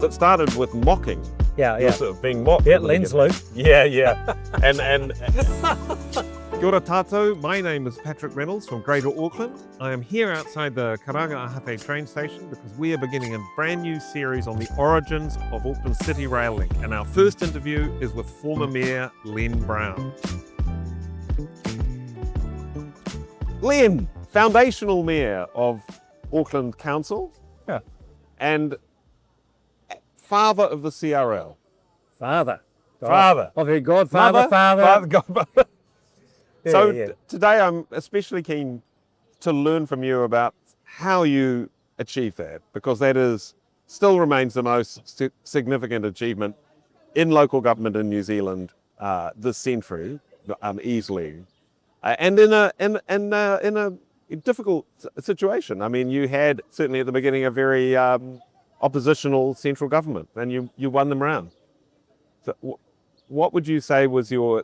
It started with mocking. Yeah. Sort of being mocked. Yeah, Len's Luke. Yeah. and Kia ora tātou, my name is Patrick Reynolds from Greater Auckland. I am here outside the Karanga-Ahate train station because we are beginning a brand new series on the origins of Auckland City Rail Link, and our first interview is with former Mayor Len Brown. Len, foundational mayor of Auckland Council. Yeah. And father of the CRL. Father. Father. Of your godfather, father. Godfather. Yeah, So yeah. Today I'm especially keen to learn from you about how you achieve that, because that still remains the most significant achievement in local government in New Zealand this century, easily, and in a difficult situation. I mean, you had certainly at the beginning a very oppositional central government, and you won them round. So what would you say was the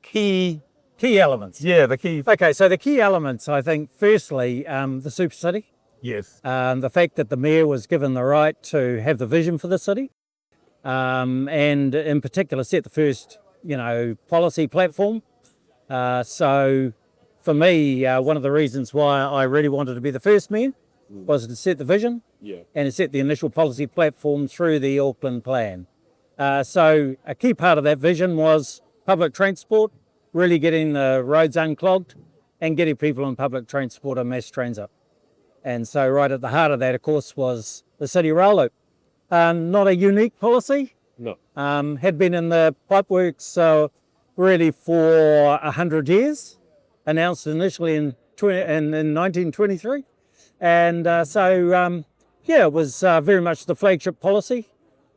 key elements? Yeah, the key. Okay, so the key elements, I think, firstly, the Super City. Yes. The fact that the mayor was given the right to have the vision for the city, and in particular set the first, policy platform. So for me, one of the reasons why I really wanted to be the first mayor was to set the vision and to set the initial policy platform through the Auckland plan. So a key part of that vision was public transport, really getting the roads unclogged and getting people on public transport and mass transit. And so right at the heart of that, of course, was the City Rail Loop. Not a unique policy. No. Had been in the pipeworks really for 100 years, announced initially in 1923. And it was very much the flagship policy.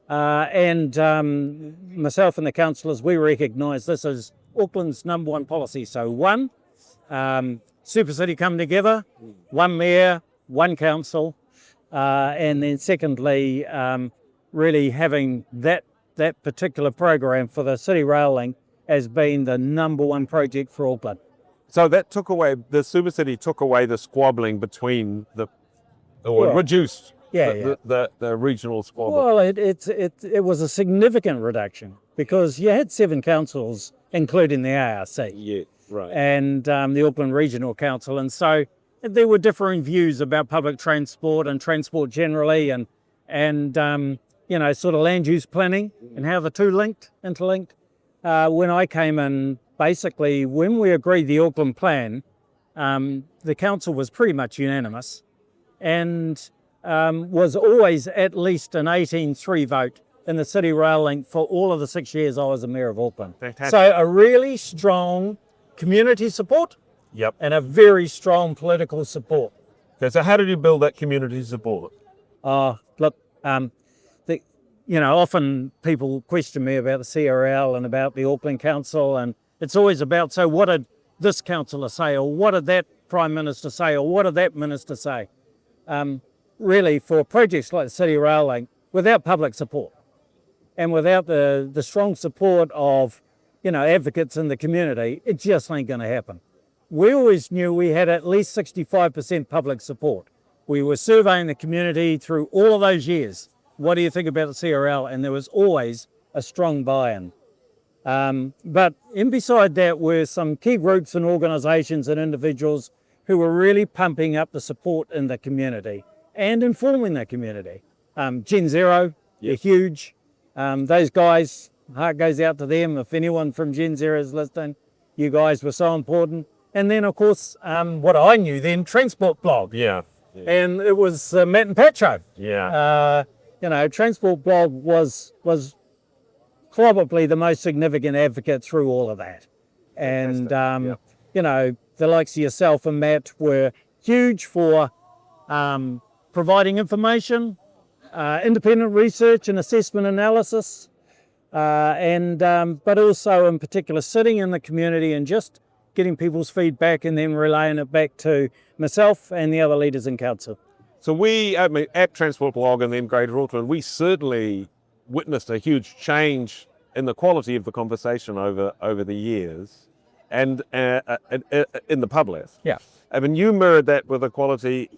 And myself and the councillors, we recognise this as Auckland's number one policy. So one, Super City come together, one mayor, one council, and then secondly, really having that particular program for the City Rail Link as being the number one project for Auckland. So that the Super City took away the squabbling between reduced the regional squabble. Well, it was a significant reduction because you had 7 councils, including the ARC. Yeah, right. And the Auckland Regional Council. And so there were differing views about public transport and transport generally and sort of land use planning and how the two interlinked. When I came in, basically, when we agreed the Auckland plan, the council was pretty much unanimous and was always at least an 18-3 vote in the City Rail Link for all of the 6 years I was the Mayor of Auckland. Fantastic. So a really strong community support. Yep. And a very strong political support. Okay, so how did you build that community support? Often people question me about the CRL and about the Auckland Council, and it's always about, so what did this councillor say, or what did that Prime Minister say, or what did that Minister say? Really, for projects like the City Rail Link, without public support and without the strong support of, advocates in the community, it just ain't going to happen. We always knew we had at least 65% public support. We were surveying the community through all of those years. What do you think about the CRL? And there was always a strong buy-in. But in beside that were some key groups and organisations and individuals who were really pumping up the support in the community and informing the community. Gen Zero, they're huge. Those guys, heart goes out to them. If anyone from Gen Zero is listening, you guys were so important. And then, of course, what I knew then, Transport Blog. Yeah. And it was Matt and Patro. Yeah. Transport Blog was probably the most significant advocate through all of that. And, the likes of yourself and Matt were huge for providing information, independent research and assessment analysis, but also in particular sitting in the community and just getting people's feedback and then relaying it back to myself and the other leaders in council. So at Transport Blog and then Greater Auckland, we certainly witnessed a huge change in the quality of the conversation over the years and in the public. Yeah. I mean, you mirrored that with the quality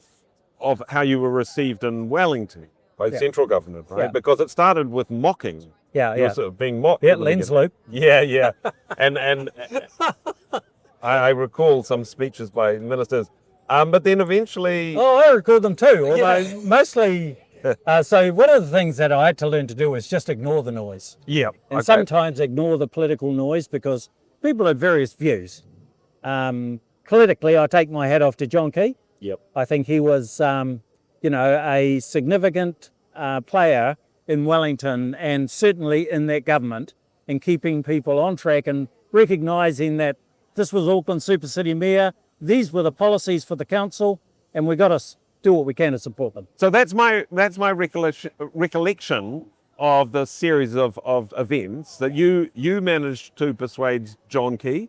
of how you were received in Wellington by Yeah. central government, right? Yeah. Because it started with mocking. Yeah, You were yeah. sort of being mocked. Yeah, at the Len's beginning. loop. Yeah. And I recall some speeches by ministers. But then eventually, Oh, I record them too, although mostly. So one of the things that I had to learn to do is just ignore the noise. yeah, And okay. sometimes ignore the political noise because people had various views. Politically, I take my hat off to John Key. Yep. I think he was, a significant player in Wellington and certainly in that government in keeping people on track and recognising that this was Auckland Super City Mayor, these were the policies for the council, and we've got to do what we can to support them. So that's my recollection of the series of events that you managed to persuade John Key,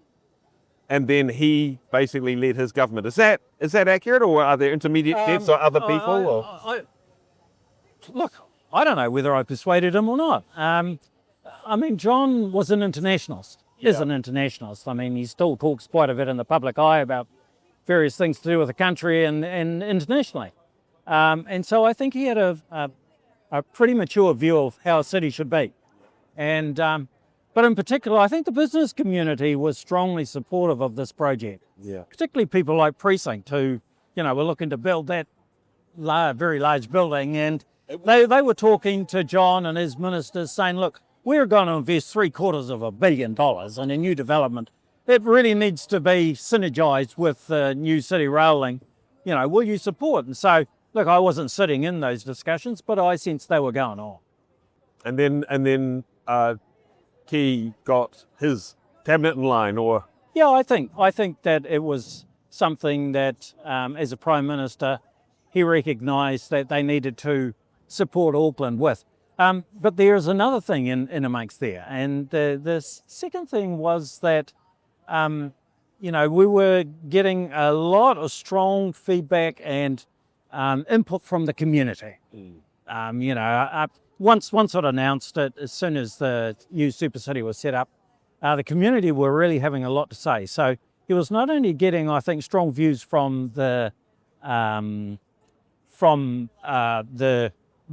and then he basically led his government. Is that accurate, or are there intermediate steps or other people? Look, I don't know whether I persuaded him or not. I mean, John was an internationalist, is an internationalist. I mean, he still talks quite a bit in the public eye about various things to do with the country and internationally. And so I think he had a pretty mature view of how a city should be. And but in particular, I think the business community was strongly supportive of this project. Yeah. Particularly people like Precinct who, were looking to build that very large building. And they were talking to John and his ministers saying, look, we're going to invest $750 million in a new development. It really needs to be synergised with the new city railing. Will you support? And so, look, I wasn't sitting in those discussions, but I sensed they were going on. And then Key got his cabinet in line, or Yeah, I think that it was something that, as a Prime Minister, he recognised that they needed to support Auckland with. But there is another thing in amongst there, and the second thing was that, we were getting a lot of strong feedback and input from the community. Once it announced it, as soon as the new Super City was set up, the community were really having a lot to say. So he was not only getting, I think, strong views from the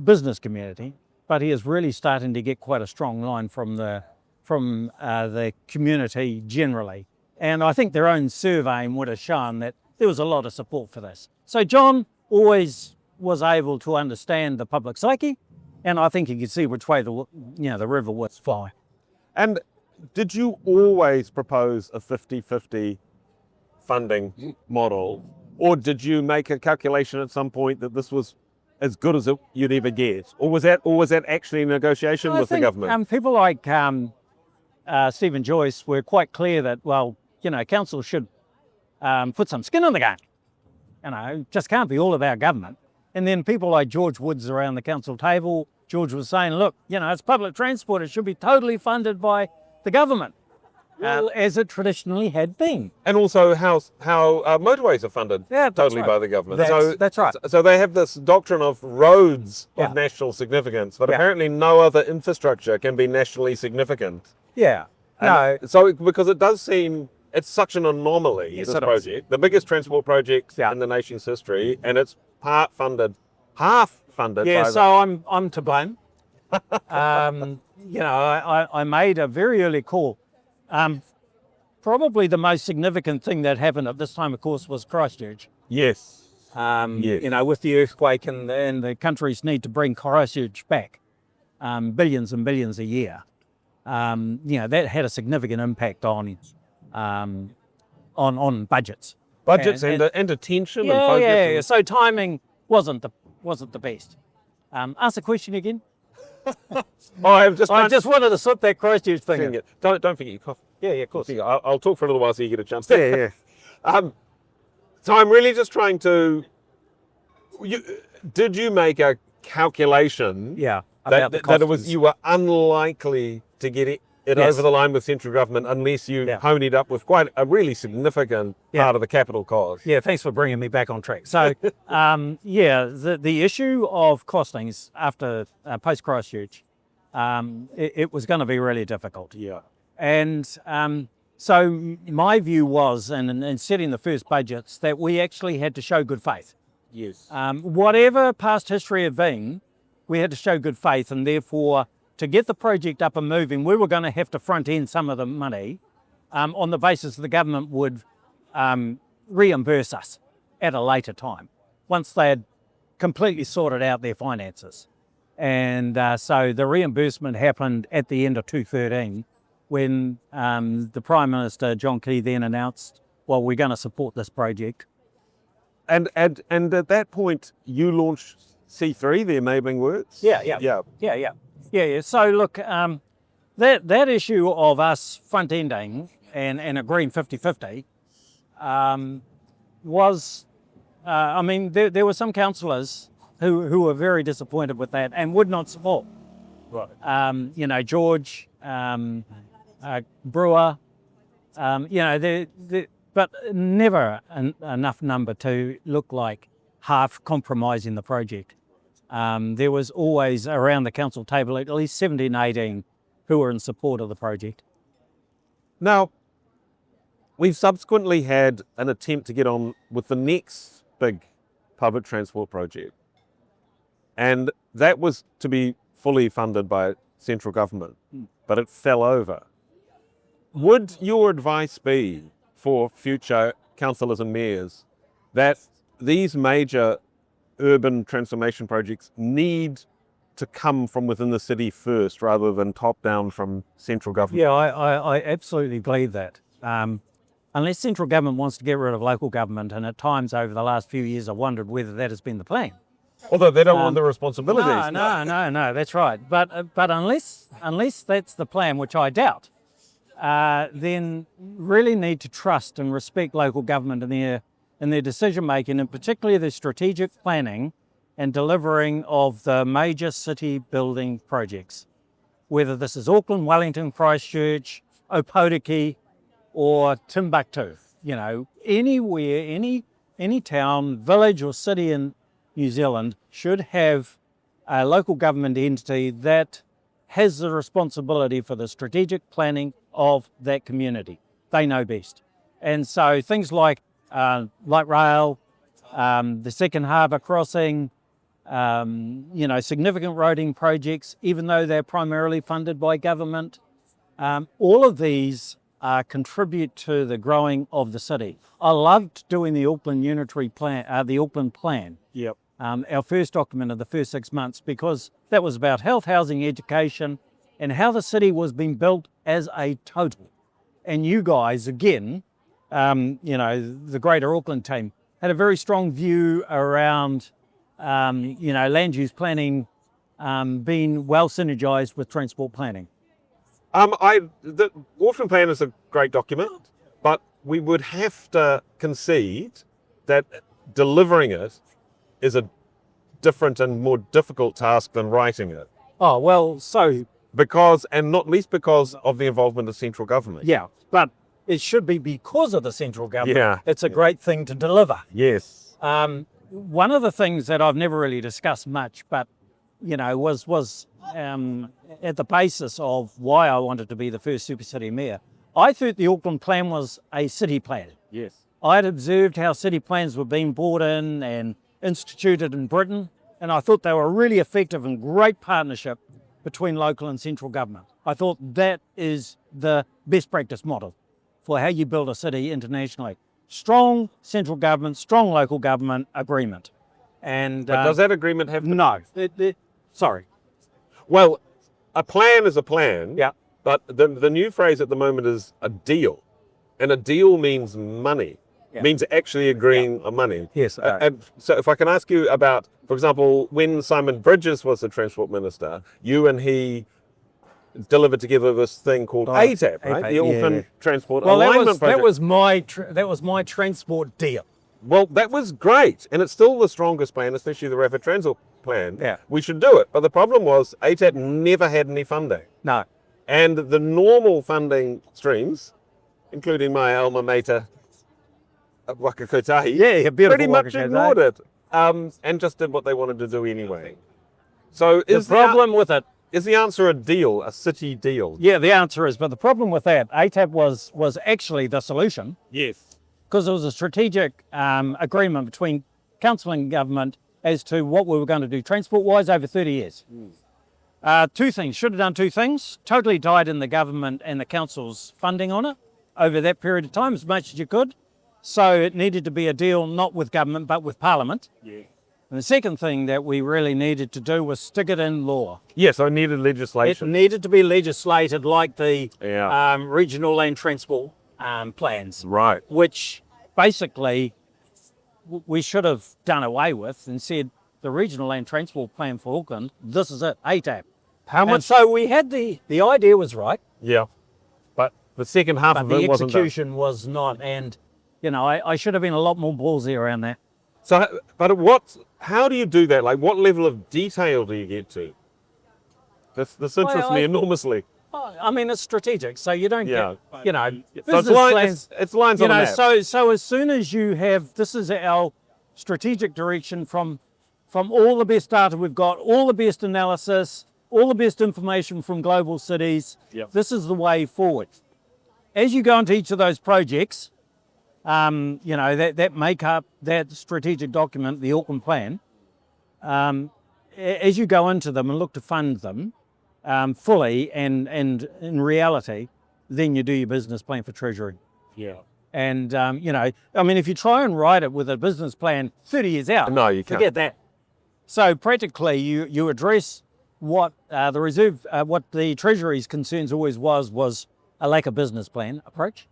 business community, but he is really starting to get quite a strong line from the community generally. And I think their own surveying would have shown that there was a lot of support for this. So John always was able to understand the public psyche, and I think he could see which way the river was flowing. And did you always propose a 50-50 funding model, or did you make a calculation at some point that this was as good as you'd ever get, or was that actually a negotiation with the government? People like Stephen Joyce were quite clear that, council should put some skin in the game. Just can't be all about government. And then people like George Woods around the council table, George was saying, look, it's public transport, it should be totally funded by the government, as it traditionally had been. And also how motorways are funded totally right. by the government. That's right. So they have this doctrine of roads Yeah. of national significance, but Yeah. apparently no other infrastructure can be nationally significant. Yeah. And so because it does seem it's such an anomaly, Yes, this it is. project, the biggest transport project Yeah. in the nation's history, and it's half funded Yeah, by so I'm to blame. I made a very early call. Probably the most significant thing that happened at this time, of course, was Christchurch. Yes. Yes. With the earthquake and the country's need to bring Christchurch back, billions and billions a year. That had a significant impact on budgets. Budgets and attention and focus. Yeah. So timing wasn't the best. Ask the question again. I I just wanted to slip that Christchurch thing in. Don't forget your coffee. Yeah, of course. I'll talk for a little while so you get a chance. Yeah. So I'm really just trying to. Did you make a calculation? Yeah. That it was you were unlikely to get it Yes. over the line with central government unless you ponied up with quite a really significant part of the capital cost. Yeah, thanks for bringing me back on track. So, the issue of costings after post-Christchurch, it was going to be really difficult. Yeah. And so my view was, in setting the first budgets, that we actually had to show good faith. Yes. Whatever past history had been, we had to show good faith, and therefore to get the project up and moving, we were going to have to front end some of the money on the basis that the government would reimburse us at a later time, once they had completely sorted out their finances. And so the reimbursement happened at the end of 2013 when the Prime Minister, John Key, then announced, well, we're going to support this project. And at that point, you launched C3, the enabling works? Yeah. So look, that issue of us front-ending and agreeing 50-50 was, there were some councillors who were very disappointed with that and would not support. Right. George, Brewer, but never enough number to look like half compromising the project. There was always around the council table at least 17, 18 who were in support of the project. Now, we've subsequently had an attempt to get on with the next big public transport project. And that was to be fully funded by central government, but it fell over. Would your advice be for future councillors and mayors that these major urban transformation projects need to come from within the city first rather than top down from central government? Yeah, I absolutely believe that. Unless central government wants to get rid of local government, and at times over the last few years I've wondered whether that has been the plan. Although they don't want the responsibilities. No, that's right. But unless that's the plan, which I doubt, then really need to trust and respect local government in their decision making, and particularly the strategic planning and delivering of the major city building projects. Whether this is Auckland, Wellington, Christchurch, Opotiki, or Timbuktu, anywhere, any town, village or city in New Zealand should have a local government entity that has the responsibility for the strategic planning of that community. They know best. And so things like light rail, the second harbour crossing, significant roading projects, even though they're primarily funded by government, all of these contribute to the growing of the city. I loved doing the Auckland Unitary Plan, the Auckland Plan. Yep. Our first document of the first 6 months, because that was about health, housing, education, and how the city was being built as a total. And you guys, again, the Greater Auckland team, had a very strong view around, land use planning being well synergised with transport planning. The Auckland Plan is a great document, but we would have to concede that delivering it is a different and more difficult task than writing it. Oh, well, so... Because, and not least because of the involvement of central government. Yeah, but it should be because of the central government. Yeah. It's a great thing to deliver. Yes. One of the things that I've never really discussed much, but, was at the basis of why I wanted to be the first super city mayor, I thought the Auckland Plan was a city plan. Yes. I had observed how city plans were being brought in and instituted in Britain, and I thought they were a really effective and great partnership between local and central government. I thought that is the best practice model for how you build a city internationally. Strong central government, strong local government agreement. And But does that agreement have to... No. Sorry. Well, a plan is a plan. Yeah. But the new phrase at the moment is a deal. And a deal means money. Yeah. Means actually agreeing on money. Yes. And so if I can ask you about, for example, when Simon Bridges was the Transport Minister, you and he delivered together this thing called ATAP, right? The Auckland Transport Alignment Project. That was my transport deal. Well, that was great. And it's still the strongest plan, especially the Rapid Transit Plan. Yeah. We should do it. But the problem was ATAP never had any funding. No. And the normal funding streams, including my alma mater, Waka Kotahi, pretty much ignored it and just did what they wanted to do anyway. So the problem with it is the answer a deal, a city deal? Yeah, the answer is, but the problem with that, ATAP was actually the solution. Yes. Because it was a strategic agreement between council and government as to what we were going to do transport-wise over 30 years. Two things, should have done two things. Totally tied in the government and the council's funding on it over that period of time as much as you could. So it needed to be a deal not with government but with Parliament. Yeah. And the second thing that we really needed to do was stick it in law. Yes, I needed It legislation. needed to be legislated like the Yeah. regional land transport plans, Right. which basically we should have done away with and said the regional land transport plan for Auckland, this is it, ATAP. How And much? so we had the idea was right, Yeah. But the second half but of the it wasn't done. execution was not. And, you know, I should have been a lot more ballsy around there. So, but how do you do that? Like, what level of detail do you get to? This interests me enormously. Oh, I mean, it's strategic, so you don't Yeah. get, you know, So it's, business plans. it's lines You on a know, map. so as soon as you have, this is our strategic direction from all the best data we've got, all the best analysis, all the best information from global cities. Yep. This is the way forward. As you go into each of those projects, you know, that make up that strategic document, the Auckland Plan, as you go into them and look to fund them fully and in reality, then you do your business plan for Treasury. Yeah. And, you know, I mean, if you try and write it with a business plan 30 years out, No, you can't. forget that. So practically you address what the reserve, what the Treasury's concerns always was a lack of business plan approach.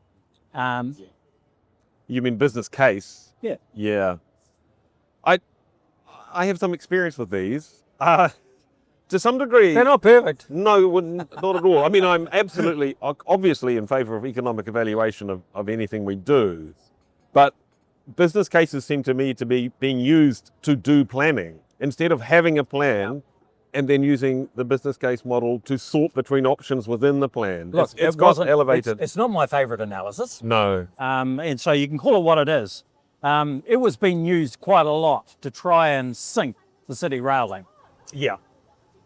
You mean business case? Yeah. Yeah. I have some experience with these. To some degree. They're not perfect. No, not at all. I mean, I'm absolutely, obviously in favour of economic evaluation of anything we do, but business cases seem to me to be being used to do planning instead of having a plan and then using the business case model to sort between options within the plan. Look, it's it got wasn't- elevated. It's not my favourite analysis. No. And so you can call it what it is. It was being used quite a lot to try and sink the city rail link. Yeah.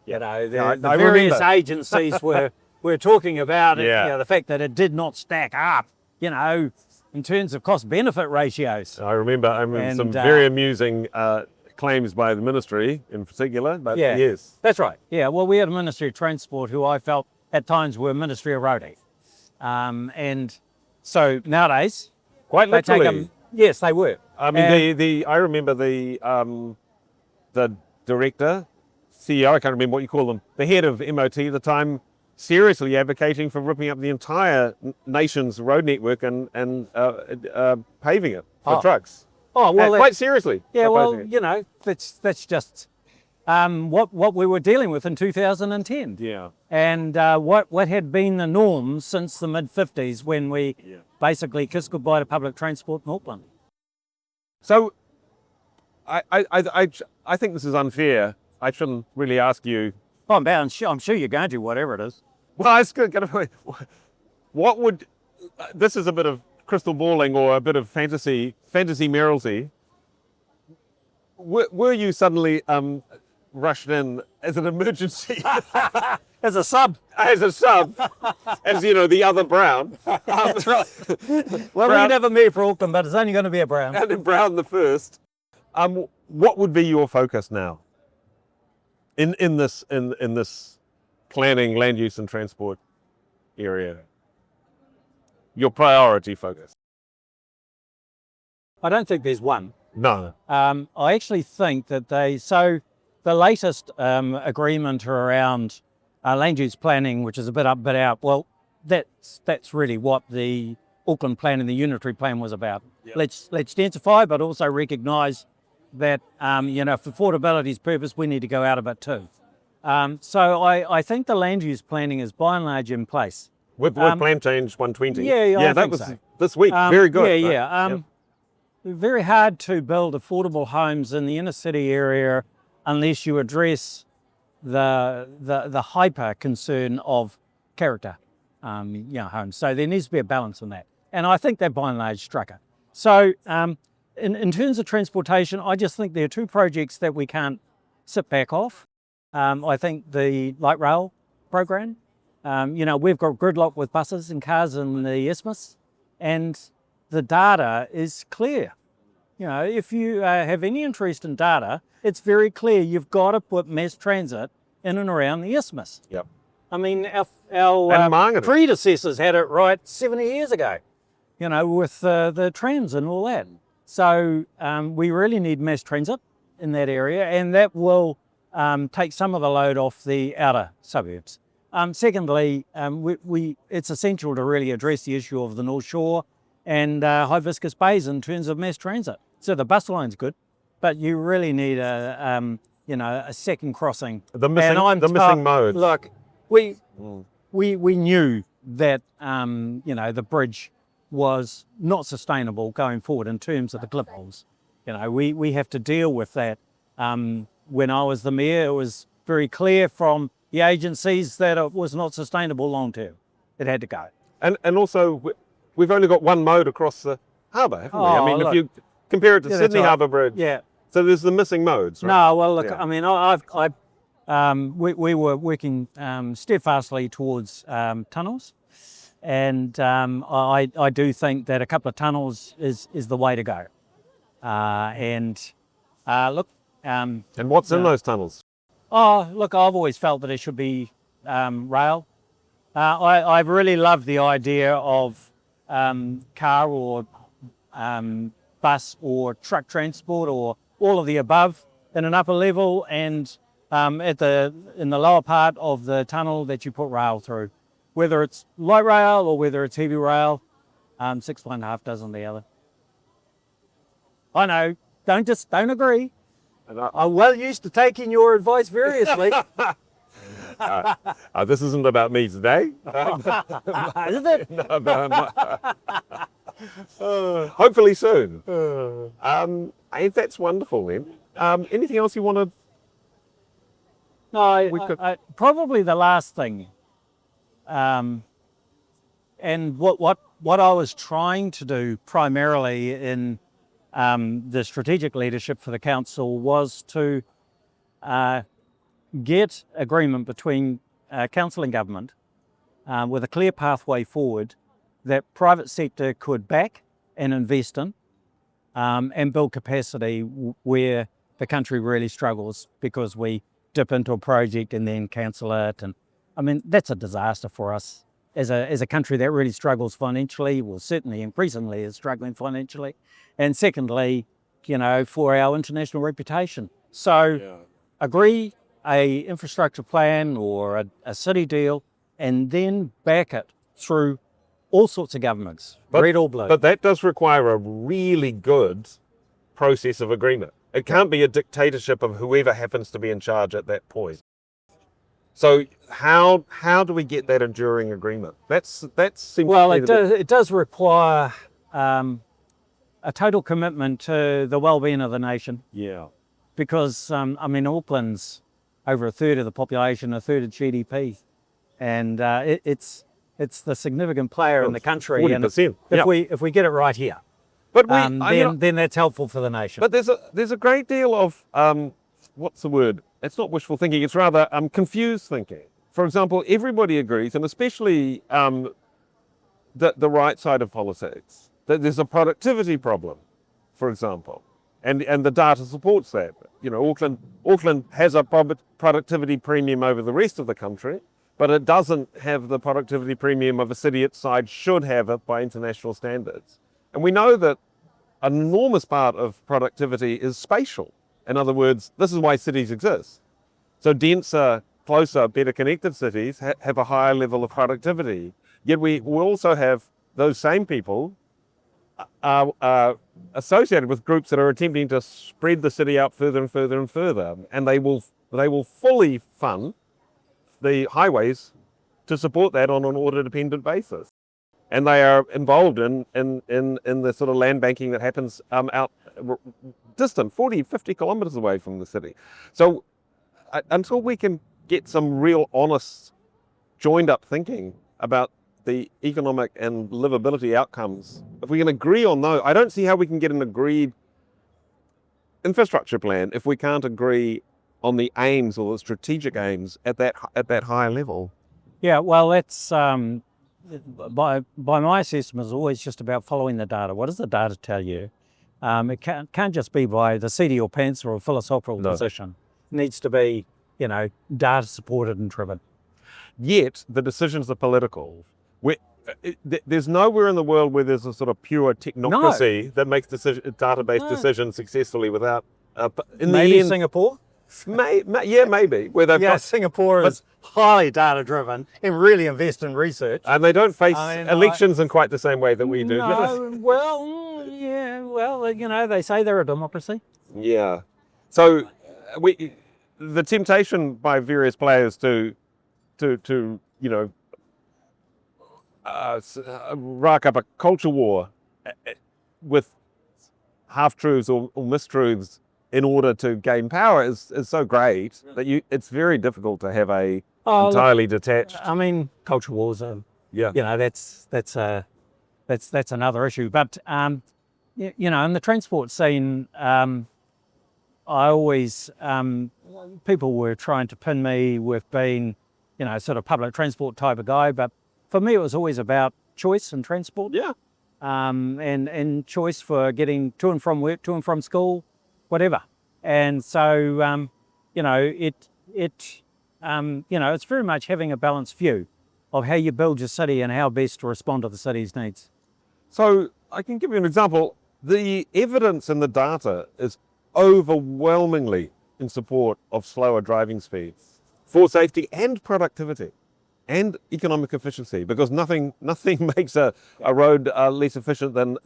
You know, Yeah, the I various remember. agencies were talking about it, Yeah. you know, the fact that it did not stack up, you know, in terms of cost-benefit ratios. I remember And, some very amusing claims by the ministry in particular, but Yeah, yes. that's right. Yeah, well, we had a Ministry of Transport who I felt at times were Ministry of Roadie. And so nowadays, Quite they take literally. them, yes, they were. I mean, And- I remember the director, CEO, I can't remember what you call them, the head of MOT at the time, seriously advocating for ripping up the entire nation's road network and paving it for Oh. trucks. Oh, well, Quite seriously. yeah, well, proposing it. you know, that's just what we were dealing with in 2010. Yeah. And what had been the norm since the mid-50s when we basically kissed goodbye to public transport in Auckland. So, I think this is unfair. I shouldn't really ask you. Oh, I'm sure you're going to, whatever it is. Well, I was going to. What would? This is a bit of crystal balling or a bit of fantasy Merrilsy. Were you suddenly rushed in as an emergency, As a sub. as a sub, as you know, the other Brown, That's right. Well, Brown- we can have a me for Auckland, but it's only going to be a Brown. and then Brown the first. What would be your focus now? In this planning, land use and transport area, your priority focus? I don't think there's one. No. I actually think that the latest agreement around land use planning, which is a bit up, bit out, well, that's really what the Auckland Plan and the Unitary Plan was about. Yep. Let's densify, but also recognise that, you know, for affordability's purpose, we need to go out of it too. So I think the land use planning is by and large in place. With Plan Change 120. Yeah, I that think was so. this week. Very good. Yeah, right? yeah. Yep. Very hard to build affordable homes in the inner city area unless you address the hyper concern of character, you know, homes. So there needs to be a balance in that, and I think that by and large struck it. So in terms of transportation, I just think there are two projects that we can't sit back off. I think the light rail program. You know, we've got gridlock with buses and cars in the isthmus, and the data is clear. if you have any interest in data, it's very clear you've got to put mass transit in and around the isthmus. Yep. I mean, And our marketing. predecessors had it right 70 years ago, with the trams and all that. So we really need mass transit in that area, and that will take some of the load off the outer suburbs. Secondly, it's essential to really address the issue of the North Shore and Hibiscus Bays in terms of mass transit. So the bus line's good, but you really need a second crossing. The missing modes. Look, we knew that the bridge was not sustainable going forward in terms of the clip holes. We have to deal with that. When I was the mayor, it was very clear from the agencies that it was not sustainable long term. It had to go. And also, we've only got one mode across the harbour, haven't we? I mean, look, if you compare it to Sydney right. Harbour Bridge, Yeah. so there's the missing modes, right? No, well, look, Yeah. I mean, we were working steadfastly towards tunnels, and I do think that a couple of tunnels is the way to go. Look. And what's in those tunnels? Oh, look, I've always felt that it should be rail. I really love the idea of car or bus or truck transport or all of the above in an upper level, and in the lower part of the tunnel that you put rail through, whether it's light rail or whether it's heavy rail. 6 1/2 dozen the other. I know, don't agree. I'm well used to taking your advice variously. This isn't about me today. Isn't it? Hopefully soon. That's wonderful, then. Anything else you want to? No, probably the last thing. And what I was trying to do primarily in the strategic leadership for the council was to get agreement between council and government with a clear pathway forward that private sector could back and invest in and build capacity where the country really struggles because we dip into a project and then cancel it. And I mean, that's a disaster for us as a country that really struggles financially, well, certainly increasingly is struggling financially. And secondly, for our international reputation. So agree a infrastructure plan or a city deal and then back it through all sorts of governments, red or blue. But that does require a really good process of agreement. It can't be a dictatorship of whoever happens to be in charge at that point. So how do we get that enduring agreement? That's well, it does require a total commitment to the well-being of the nation. Yeah. Because Auckland's over a third of the population, a third of GDP, and it's the significant player in the country. 40%. And if we get it right here, but then that's helpful for the nation. But there's a great deal of what's the word? It's not wishful thinking. It's rather confused thinking. For example, everybody agrees, and especially the right side of politics, that there's a productivity problem, for example, and the data supports that. Auckland has a productivity premium over the rest of the country, but it doesn't have the productivity premium of a city its size should have it by international standards. And we know that an enormous part of productivity is spatial. In other words, this is why cities exist. So denser, closer, better connected cities have a higher level of productivity. Yet we also have those same people associated with groups that are attempting to spread the city out further and further and further. And they will fully fund the highways to support that on an order-dependent basis. And they are involved in the sort of land banking that happens out distant, 40, 50 kilometres away from the city. So until we can get some real honest, joined-up thinking about the economic and livability outcomes, if we can agree on those, I don't see how we can get an agreed infrastructure plan if we can't agree on the aims or the strategic aims at that higher level. Yeah, well, that's by my assessment, is always just about following the data. What does the data tell you? It can't just be by the seat of your pants or a philosophical position. It needs to be, data supported and driven. Yet the decisions are political. There's nowhere in the world where there's a sort of pure technocracy that makes database decisions successfully without. Maybe Singapore. Maybe where they've got, Singapore is highly data driven and really invest in research. and they don't face elections in quite the same way that we do. They say they're a democracy. Yeah. So the temptation by various players to rack up a culture war with half-truths or mistruths in order to gain power is so great that it's very difficult to have a entirely detached. Culture wars are, that's another issue. But in the transport scene, I always people were trying to pin me with being, sort of public transport type of guy. But for me, it was always about choice and transport. Yeah. And choice for getting to and from work, to and from school, whatever. And so, it's very much having a balanced view of how you build your city and how best to respond to the city's needs. So I can give you an example. The evidence in the data is overwhelmingly in support of slower driving speeds for safety and productivity and economic efficiency, because nothing makes a road less efficient than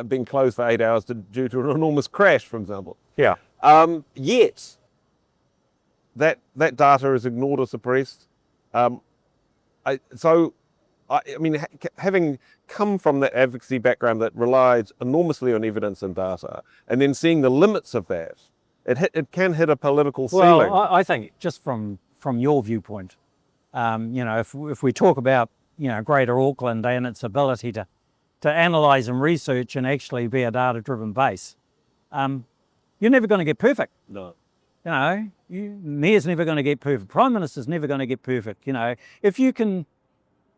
being closed for 8 hours due to an enormous crash, for example. Yeah. Yet that data is ignored or suppressed. Having come from that advocacy background that relies enormously on evidence and data, and then seeing the limits of that, it can hit a political ceiling. Well, I think just from your viewpoint, if we talk about Greater Auckland and its ability to analyse and research and actually be a data-driven base, you're never going to get perfect. No. Mayor's never going to get perfect. Prime Minister's never going to get perfect. If you can,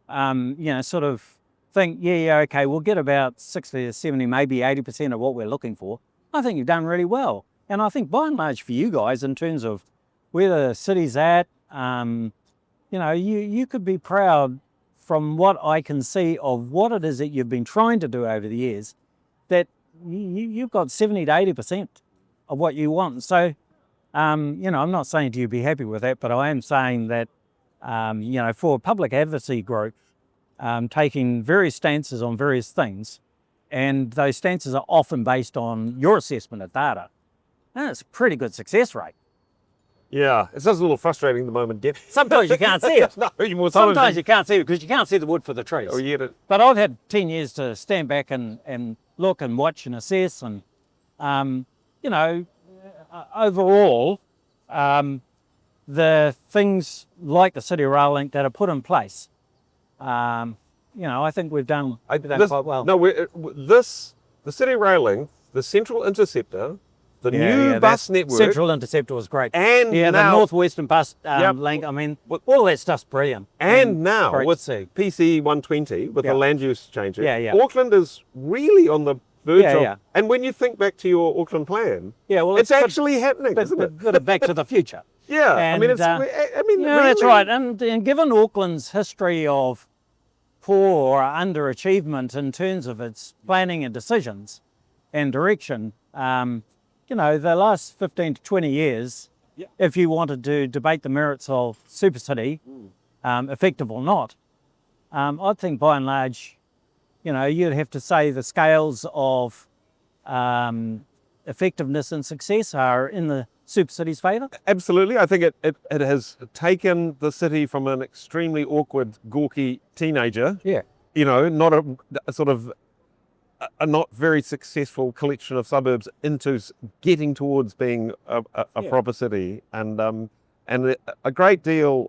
sort of think, okay, we'll get about 60 to 70, maybe 80% of what we're looking for, I think you've done really well. And I think by and large for you guys, in terms of where the city's at, you could be proud from what I can see of what it is that you've been trying to do over the years, that you've got 70 to 80% of what you want. So, I'm not saying to you be happy with that, but I am saying that, for a public advocacy group, taking various stances on various things, and those stances are often based on your assessment of data, that's a pretty good success rate. Yeah, it's just a little frustrating at the moment. Sometimes you can't see it. Sometimes you can't see it because you can't see the wood for the trees. But I've had 10 years to stand back and look and watch and assess, and overall, the things like the City Rail Link that are put in place, I think we've done quite well. No, the City Rail Link, the Central Interceptor, the new bus network. Central Interceptor was great. And now, the Northwestern bus link, all that's stuff's brilliant. And now with PC 120, with the land use changes, Auckland is really on the verge of. And when you think back to your Auckland plan, it's actually happening, isn't it? But back to the future. Yeah, and, really, that's right. And given Auckland's history of poor or underachievement in terms of its planning and decisions and direction, the last 15 to 20 years, if you wanted to debate the merits of Super City, effective or not, I think by and large, you'd have to say the scales of effectiveness and success are in the Super City's favour. Absolutely. I think it has taken the city from an extremely awkward, gawky teenager, not a sort of a not very successful collection of suburbs, into getting towards being a proper city, and a great deal.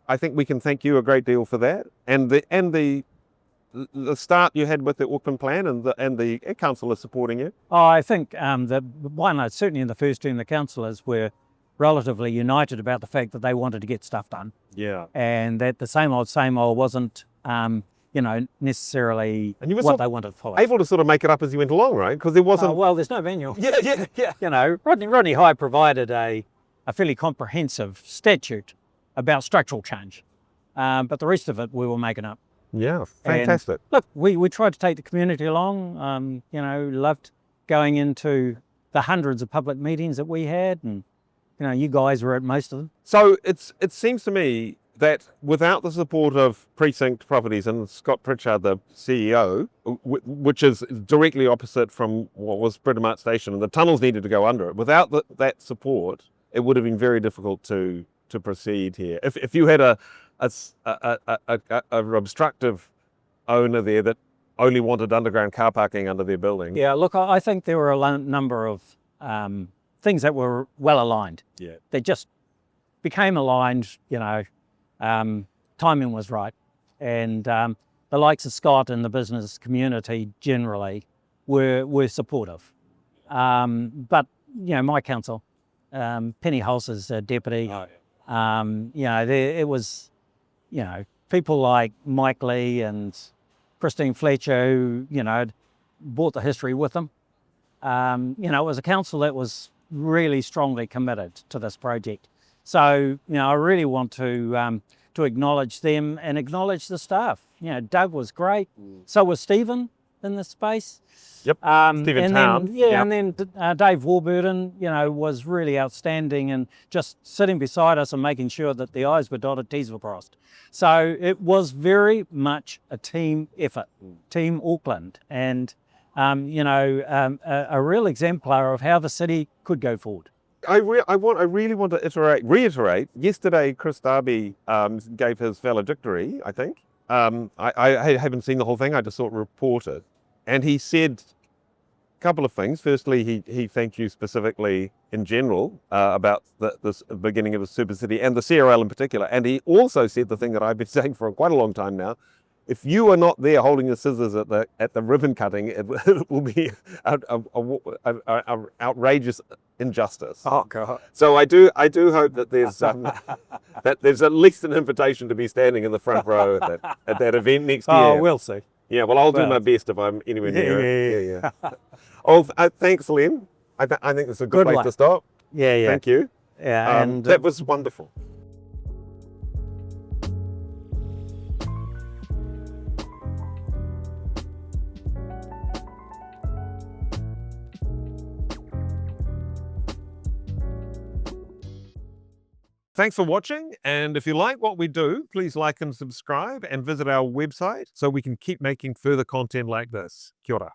I think we can thank you a great deal for that, and the start you had with the Auckland plan, and the councillors supporting you. I think that certainly in the first term, the councillors were relatively united about the fact that they wanted to get stuff done. Yeah, and that the same old wasn't necessarily And you were what sort they of wanted to follow. able to sort of make it up as you went along, right? Because there wasn't. Well, there's no manual. Yeah. Rodney High provided a fairly comprehensive statute about structural change, but the rest of it we were making up. Yeah, fantastic. And look, we tried to take the community along. Loved going into the hundreds of public meetings that we had, and you guys were at most of them. So it seems to me that without the support of Precinct Properties and Scott Pritchard, the CEO, which is directly opposite from what was Britomart Station, and the tunnels needed to go under it, without that support, it would have been very difficult to proceed here. If you had a obstructive owner there that only wanted underground car parking under their building. Yeah, look, I think there were a number of things that were well aligned. Yeah. They just became aligned, timing was right. And the likes of Scott and the business community generally were supportive. But, my council, Penny Hulse's deputy, it was, people like Mike Lee and Christine Fletcher who, brought the history with them. It was a council that was really strongly committed to this project. So, I really want to acknowledge them and acknowledge the staff. Doug was great. So was Stephen in this space. Yep, Stephen Town. And then Dave Warburton, was really outstanding and just sitting beside us and making sure that the I's were dotted, T's were crossed. So it was very much a team effort, Team Auckland, and a real exemplar of how the city could go forward. I really want to reiterate. Yesterday, Chris Darby gave his valedictory, I think. I haven't seen the whole thing. I just saw it reported. And he said a couple of things. Firstly, he thanked you specifically in general about the beginning of the Super City and the CRL in particular. And he also said the thing that I've been saying for quite a long time now. If you are not there holding the scissors at the ribbon cutting, it will be an outrageous injustice. Oh God! So I do hope that there's at least an invitation to be standing in the front row at that event next year. Oh, we'll see. Yeah, well, I'll do my best if I'm anywhere near it. Yeah. Oh, thanks, Len. I think it's a good place to stop. Yeah. Thank you. Yeah, and that was wonderful. Thanks for watching, and if you like what we do, please like and subscribe and visit our website so we can keep making further content like this. Kia ora.